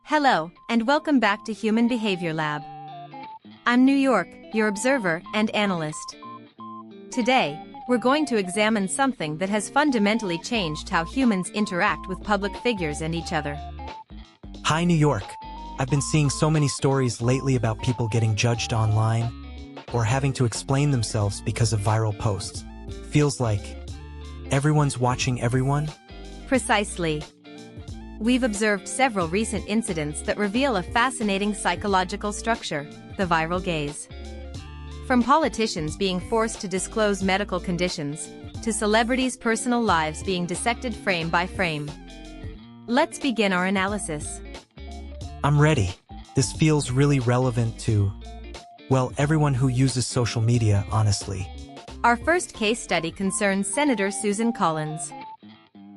Hello, and welcome back to Human Behavior Lab. I'm New York, your observer and analyst. Today, we're going to examine something that has fundamentally changed how humans interact with public figures and each other. Hi, New York. I've been seeing so many stories lately about people getting judged online or having to explain themselves because of viral posts. Feels like everyone's watching everyone? Precisely. We've observed several recent incidents that reveal a fascinating psychological structure, the viral gaze. From politicians being forced to disclose medical conditions, to celebrities' personal lives being dissected frame by frame. Let's begin our analysis. I'm ready. This feels really relevant to, well, everyone who uses social media, honestly. Our first case study concerns Senator Susan Collins.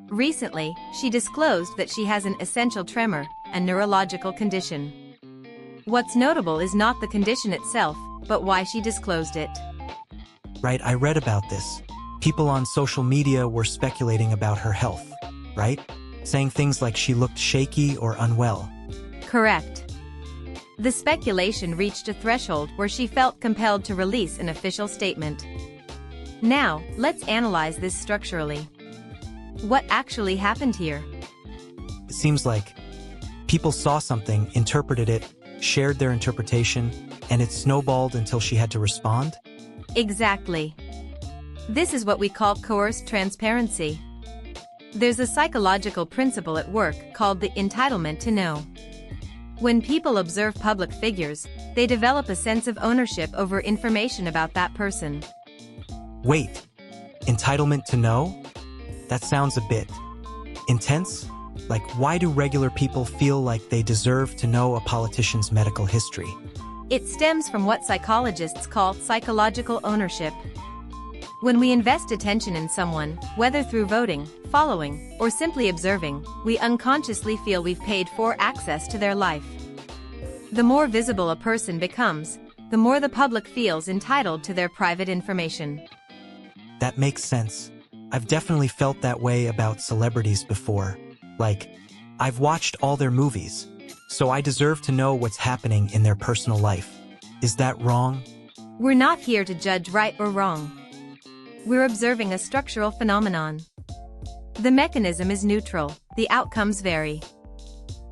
Recently, she disclosed that she has an essential tremor, a neurological condition. What's notable is not the condition itself, but why she disclosed it. Right, I read about this. People on social media were speculating about her health, right? Saying things like she looked shaky or unwell. Correct. The speculation reached a threshold where she felt compelled to release an official statement. Now, let's analyze this structurally. What actually happened here? It seems like people saw something, interpreted it, shared their interpretation, and it snowballed until she had to respond? Exactly. This is what we call coerced transparency. There's a psychological principle at work called the entitlement to know. When people observe public figures, they develop a sense of ownership over information about that person. Wait, entitlement to know? That sounds a bit intense. Like, why do regular people feel like they deserve to know a politician's medical history? It stems from what psychologists call psychological ownership. When we invest attention in someone, whether through voting, following, or simply observing, we unconsciously feel we've paid for access to their life. The more visible a person becomes, the more the public feels entitled to their private information. That makes sense. I've definitely felt that way about celebrities before. Like, I've watched all their movies, so I deserve to know what's happening in their personal life. Is that wrong? We're not here to judge right or wrong. We're observing a structural phenomenon. The mechanism is neutral, the outcomes vary.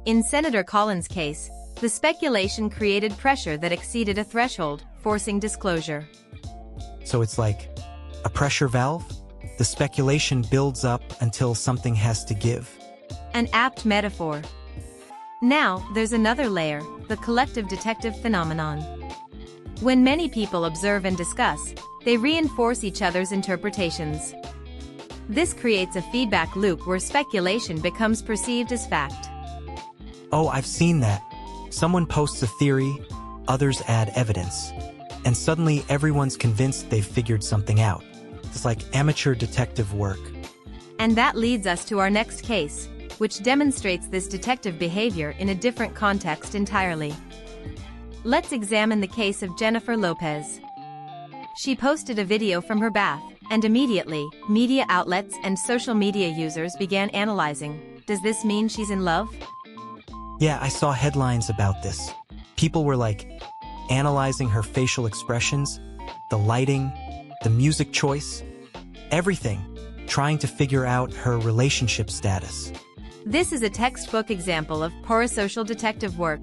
In Senator Collins' case, the speculation created pressure that exceeded a threshold, forcing disclosure. So it's like a pressure valve? The speculation builds up until something has to give. An apt metaphor. Now, there's another layer, the collective detective phenomenon. When many people observe and discuss, they reinforce each other's interpretations. This creates a feedback loop where speculation becomes perceived as fact. Oh, I've seen that. Someone posts a theory, others add evidence, and suddenly everyone's convinced they've figured something out. It's like amateur detective work. And that leads us to our next case, which demonstrates this detective behavior in a different context entirely. Let's examine the case of Jennifer Lopez. She posted a video from her bath, and immediately, media outlets and social media users began analyzing. Does this mean she's in love? Yeah, I saw headlines about this. People were like, analyzing her facial expressions, the lighting, the music choice, everything, trying to figure out her relationship status. This is a textbook example of parasocial detective work.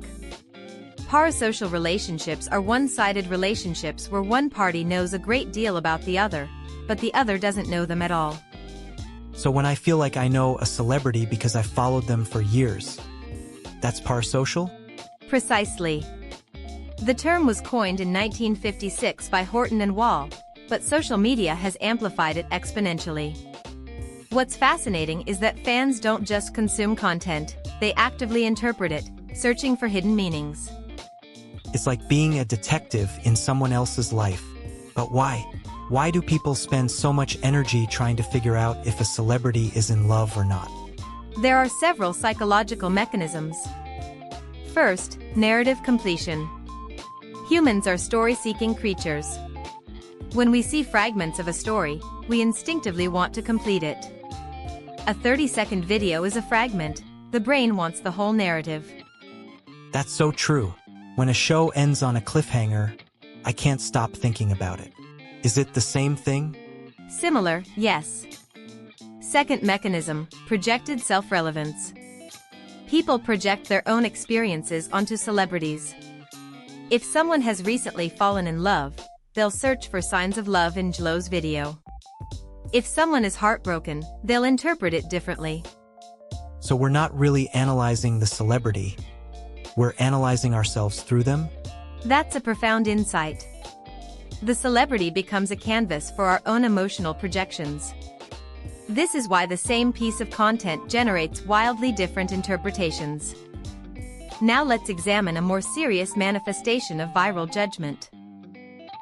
Parasocial relationships are one-sided relationships where one party knows a great deal about the other, but the other doesn't know them at all. So when I feel like I know a celebrity because I followed them for years, that's parasocial? Precisely. The term was coined in 1956 by Horton and Wall, but social media has amplified it exponentially. What's fascinating is that fans don't just consume content, they actively interpret it, searching for hidden meanings. It's like being a detective in someone else's life. But why? Why do people spend so much energy trying to figure out if a celebrity is in love or not? There are several psychological mechanisms. First, narrative completion. Humans are story-seeking creatures. When we see fragments of a story, we instinctively want to complete it. A 30-second video is a fragment. The brain wants the whole narrative. That's so true. When a show ends on a cliffhanger, I can't stop thinking about it. Is it the same thing? Similar, yes. Second mechanism, projected self-relevance. People project their own experiences onto celebrities. If someone has recently fallen in love, they'll search for signs of love in Jlo's video. If someone is heartbroken, they'll interpret it differently. So we're not really analyzing the celebrity. We're analyzing ourselves through them? That's a profound insight. The celebrity becomes a canvas for our own emotional projections. This is why the same piece of content generates wildly different interpretations. Now let's examine a more serious manifestation of viral judgment.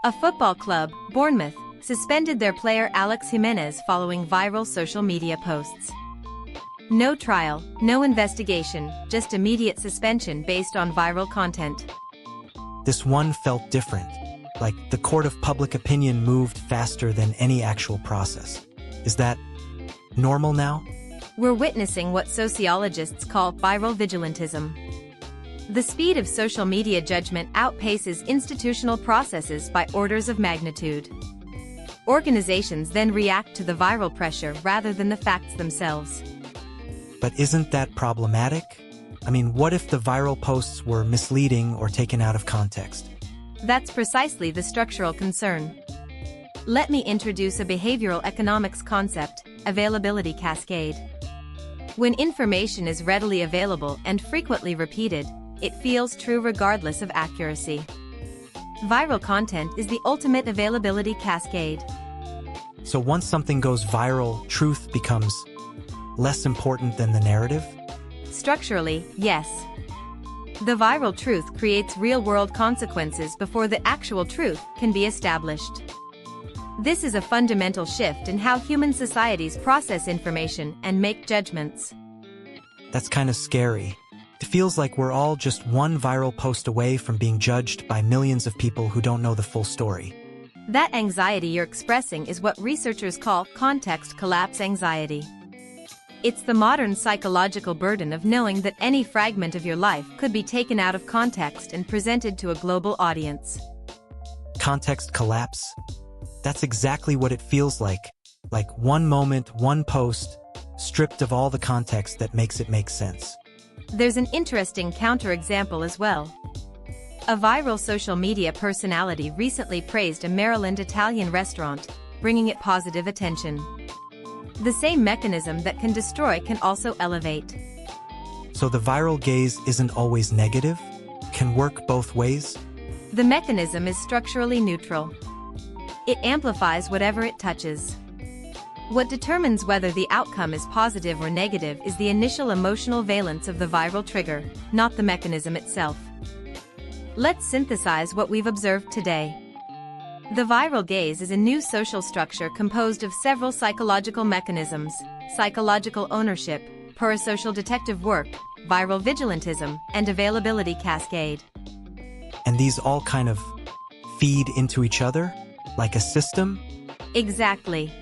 A football club, Bournemouth, suspended their player Alex Jimenez following viral social media posts. No trial, no investigation, just immediate suspension based on viral content. This one felt different, like the court of public opinion moved faster than any actual process. Is that normal now? We're witnessing what sociologists call viral vigilantism. The speed of social media judgment outpaces institutional processes by orders of magnitude. Organizations then react to the viral pressure rather than the facts themselves. But isn't that problematic? I mean, what if the viral posts were misleading or taken out of context? That's precisely the structural concern. Let me introduce a behavioral economics concept, availability cascade. When information is readily available and frequently repeated, it feels true regardless of accuracy. Viral content is the ultimate availability cascade. So once something goes viral, truth becomes less important than the narrative? Structurally, yes. The viral truth creates real-world consequences before the actual truth can be established. This is a fundamental shift in how human societies process information and make judgments. That's kind of scary. It feels like we're all just one viral post away from being judged by millions of people who don't know the full story. That anxiety you're expressing is what researchers call context collapse anxiety. It's the modern psychological burden of knowing that any fragment of your life could be taken out of context and presented to a global audience. Context collapse? That's exactly what it feels like. Like one moment, one post, stripped of all the context that makes it make sense. There's an interesting counterexample as well. A viral social media personality recently praised a Maryland Italian restaurant, bringing it positive attention. The same mechanism that can destroy can also elevate. So the viral gaze isn't always negative? Can work both ways? The mechanism is structurally neutral. It amplifies whatever it touches. What determines whether the outcome is positive or negative is the initial emotional valence of the viral trigger, not the mechanism itself. Let's synthesize what we've observed today. The viral gaze is a new social structure composed of several psychological mechanisms: psychological ownership, parasocial detective work, viral vigilantism, and availability cascade. And these all kind of feed into each other? Like a system? Exactly.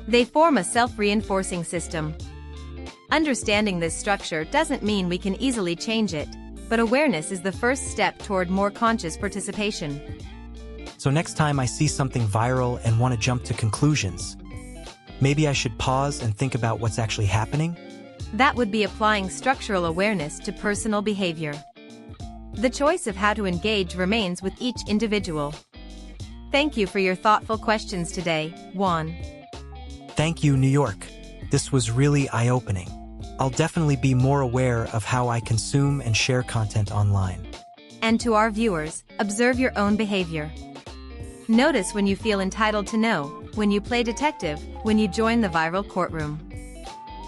They form a self-reinforcing system. Understanding this structure doesn't mean we can easily change it, but awareness is the first step toward more conscious participation. So next time I see something viral and want to jump to conclusions, maybe I should pause and think about what's actually happening? That would be applying structural awareness to personal behavior. The choice of how to engage remains with each individual. Thank you for your thoughtful questions today, Juan. Thank you, New York. This was really eye-opening. I'll definitely be more aware of how I consume and share content online. And to our viewers, observe your own behavior. Notice when you feel entitled to know, when you play detective, when you join the viral courtroom.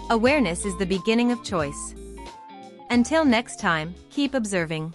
Awareness is the beginning of choice. Until next time, keep observing.